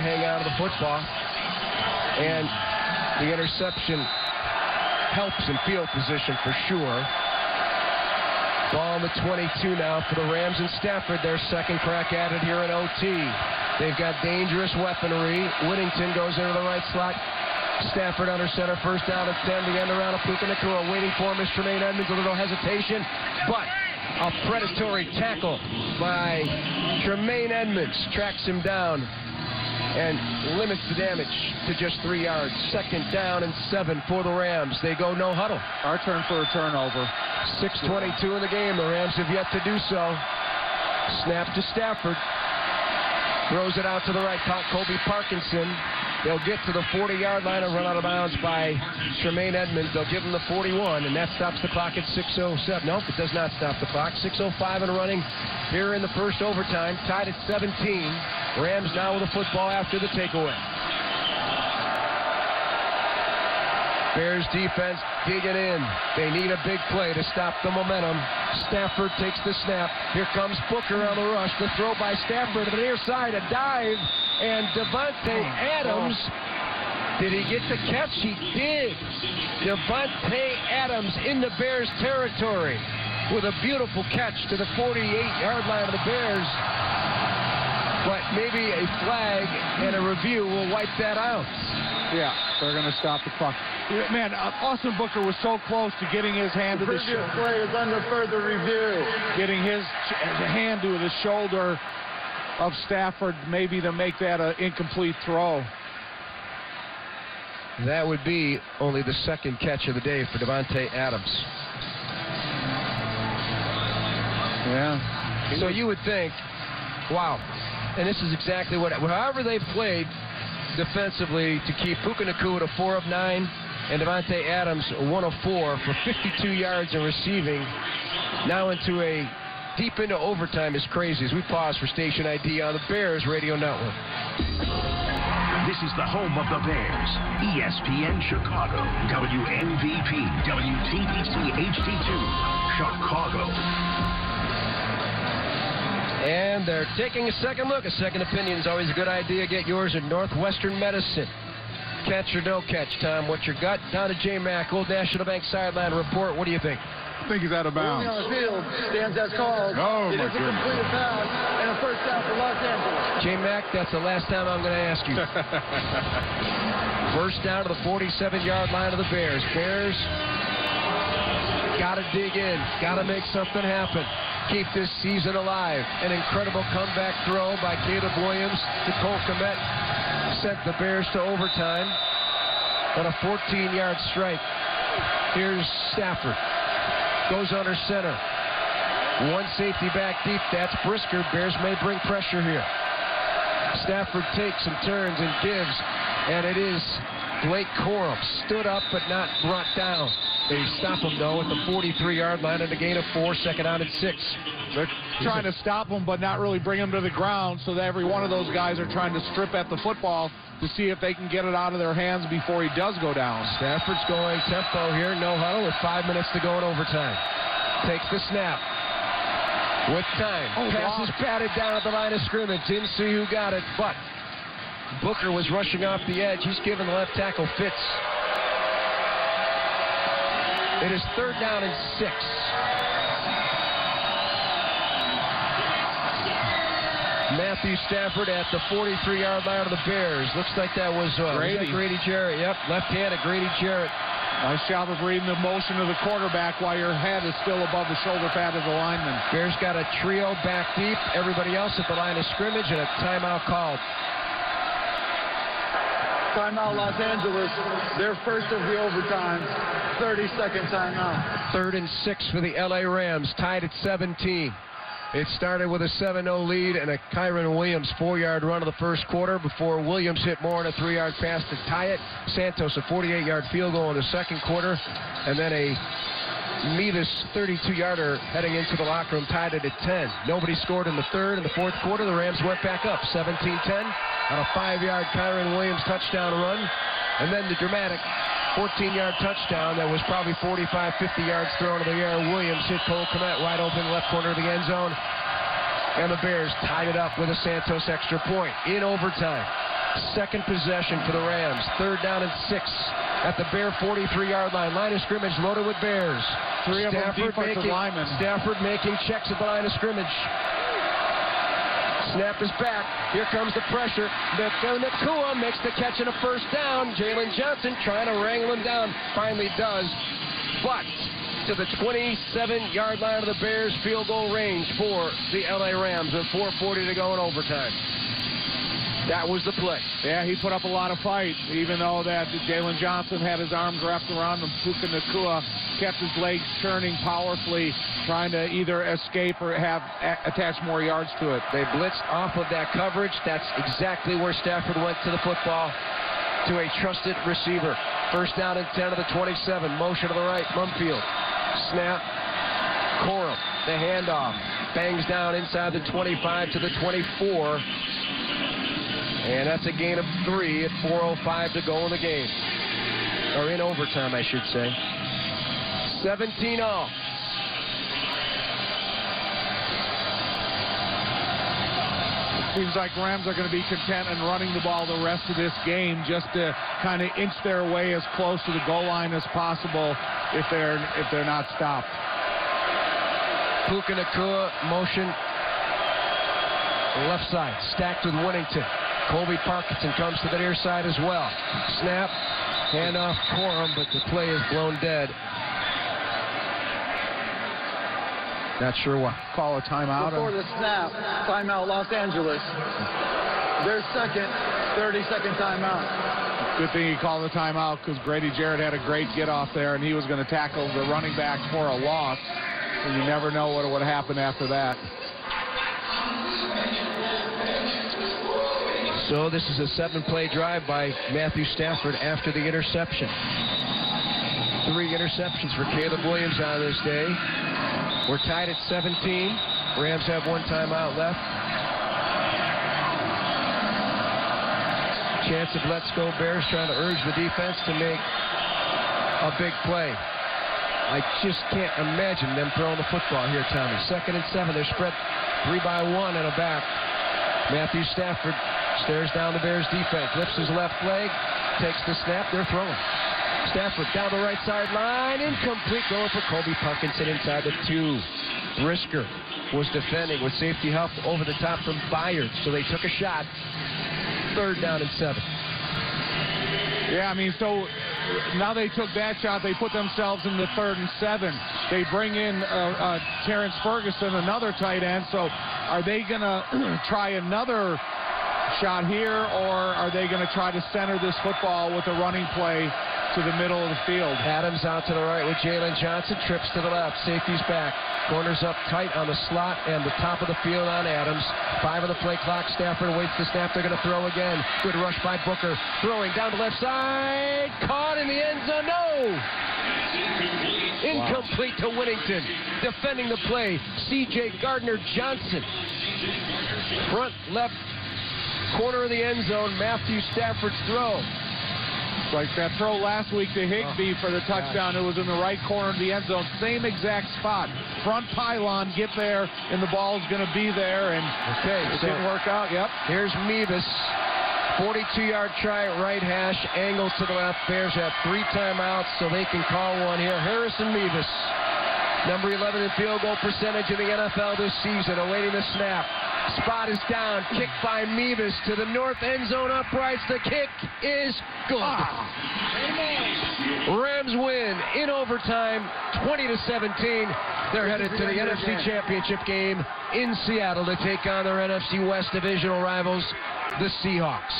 hang on to the football, and the interception helps in field position for sure. Ball on the 22 now for the Rams and Stafford. Their second crack at it here in OT. They've got dangerous weaponry. Whittington goes into the right slot. Stafford under center, first down at 10. The end around of Puka Nacua. Waiting for him is Tremaine Edmonds. A little hesitation, but a predatory tackle by Tremaine Edmonds tracks him down and limits the damage to just 3 yards. Second down and 7 for the Rams. They go no huddle. Our turn for a turnover. 6:22 in the game. The Rams have yet to do so. Snap to Stafford. Throws it out to the right. Caught Colby Parkinson. They'll get to the 40-yard line and run out of bounds by Tremaine Edmonds. They'll give him the 41, and that stops the clock at 6:07. Nope, it does not stop the clock. 6:05 and running here in the first overtime. Tied at 17. Rams now with the football after the takeaway. Bears defense digging in. They need a big play to stop the momentum. Stafford takes the snap. Here comes Booker on the rush. The throw by Stafford to the near side. A dive. And Davante Adams, did he get the catch? He did. Davante Adams in the Bears territory with a beautiful catch to the 48-yard line of the Bears. But maybe a flag and a review will wipe that out. Yeah, they're going to stop the clock. Man, Austin Booker was so close to getting his hand to the shoulder. Previous play is under further review. Getting his hand to the shoulder of Stafford, maybe to make that an incomplete throw. That would be only the second catch of the day for Davante Adams. Yeah. So you would think, wow. And this is exactly what, however they played defensively to keep Puka Nacua to 4 of 9 and Davante Adams 1 of 4 for 52 yards in receiving. Now into a deep into overtime is crazy as we pause for station ID on the Bears Radio Network. This is the home of the Bears. ESPN Chicago. WMVP. WTBC HD2. Chicago. And they're taking a second look. A second opinion is always a good idea. Get yours at Northwestern Medicine. Catch or no catch, Tom? What's your gut? Down to J. Mack, Old National Bank sideline report. What do you think? I think he's out of bounds. On the field, stands as called. Oh, it my is a completed pass and a first down for Los Angeles. J. Mack, that's the last time I'm going to ask you. First down to the 47-yard line of the Bears. Bears got to dig in, got to make something happen. Keep this season alive. An incredible comeback throw by Caleb Williams to Cole Kmet sent the Bears to overtime. But a 14-yard strike. Here's Stafford. Goes under center. One safety back deep. That's Brisker. Bears may bring pressure here. Stafford takes and turns and gives. And it is Blake Corum. Stood up but not brought down. They stop him, though, at the 43-yard line and a gain of 4, second out at 6. They're trying to stop him but not really bring him to the ground, so that every one of those guys are trying to strip at the football to see if they can get it out of their hands before he does go down. Stafford's going tempo here, no huddle with 5 minutes to go in overtime. Takes the snap. With time. Pass is batted down at the line of scrimmage. Didn't see who got it, but Booker was rushing off the edge. He's given the left tackle fits. It is third down and 6. Matthew Stafford at the 43-yard line of the Bears. Looks like that was Grady Jarrett. Yep, left-handed Grady Jarrett. Nice job of reading the motion of the quarterback while your head is still above the shoulder pad of the lineman. Bears got a trio back deep. Everybody else at the line of scrimmage and a timeout called. Timeout Los Angeles. Their first of the overtime. 30-second timeout. 3rd and 6 for the LA Rams, tied at 17. It started with a 7-0 lead and a Kyron Williams 4-yard run of the first quarter before Williams hit more on a 3-yard pass to tie it. Santos a 48-yard field goal in the second quarter, and then a Mevis 32-yarder heading into the locker room tied it at 10. Nobody scored in the third. In the fourth quarter, the Rams went back up 17-10 on a 5-yard Kyron Williams touchdown run, and then the dramatic 14-yard touchdown that was probably 45, 50 yards thrown in the air. Williams hit Cole Kmet wide open left corner of the end zone. And the Bears tied it up with a Santos extra point in overtime. Second possession for the Rams. 3rd down and 6 at the Bear 43-yard line. Line of scrimmage loaded with Bears. Three of them defensive linemen. Stafford making checks at the line of scrimmage. Snap is back. Here comes the pressure. Nakua makes the catch and a first down. Jalen Johnson trying to wrangle him down. Finally does. But to the 27-yard line of the Bears field goal range for the LA Rams with 4:40 to go in overtime. That was the play. Yeah, he put up a lot of fight, even though that Jalen Johnson had his arms wrapped around him. Puka Nakua kept his legs turning powerfully, trying to either escape or attach more yards to it. They blitzed off of that coverage. That's exactly where Stafford went to the football, to a trusted receiver. 1st down and 10 of the 27. Motion to the right. Mumfield. Snap. Corum. The handoff. Bangs down inside the 25 to the 24. And that's a gain of 3 at 4:05 to go in the game. Or in overtime, I should say. 17-all. Seems like Rams are going to be content in running the ball the rest of this game, just to kind of inch their way as close to the goal line as possible if they're not stopped. Puka Nakua motion left side, stacked with Winnington. Colby Parkinson comes to the near side as well. Snap, handoff Corum, but the play is blown dead. Not sure what. Call a timeout. Before the snap, timeout Los Angeles. Their second 30-second timeout. Good thing he called the timeout, because Grady Jarrett had a great get off there, and he was going to tackle the running back for a loss. And you never know what would happen after that. So this is a 7-play drive by Matthew Stafford after the interception. 3 interceptions for Caleb Williams on this day. We're tied at 17. Rams have 1 timeout left. Chance of let's go Bears, trying to urge the defense to make a big play. I just can't imagine them throwing the football here, Tommy. 2nd and 7. They're spread 3 by 1 and a back. Matthew Stafford stares down the Bears defense, lifts his left leg, takes the snap. They're throwing. Stafford down the right sideline, incomplete, going for Colby Parkinson inside the 2. Brisker was defending with safety help over the top from Byard, so they took a shot. 3rd down and 7. Yeah, I mean, so now they took that shot. They put themselves in the 3rd and 7. They bring in Terrence Ferguson, another tight end. So are they going to try another shot here, or are they going to try to center this football with a running play to the middle of the field? Adams out to the right with Jalen Johnson, trips to the left, safety's back, corners up tight on the slot and the top of the field on Adams. 5 on the play clock. Stafford waits the snap. They're going to throw again. Good rush by Booker, throwing down the left side, caught in the end zone. No, incomplete to Winnington. Defending the play, C.J. Gardner-Johnson. Front left corner of the end zone, Matthew Stafford's throw. Like that throw last week to Higbee for the touchdown. It was in the right corner of the end zone. Same exact spot. Front pylon, get there, and the ball's going to be there. And it didn't work out. Yep. Here's Mevis. 42-yard try at right hash. Angles to the left. Bears have 3 timeouts, so they can call one here. Harrison Mevis, number 11 in field goal percentage in the NFL this season, awaiting the snap. Spot is down. Kick by Mevis to the north end zone uprights. The kick is good. Rams win in overtime, 20-17. They're headed to the NFC Championship game in Seattle to take on their NFC West divisional rivals, the Seahawks.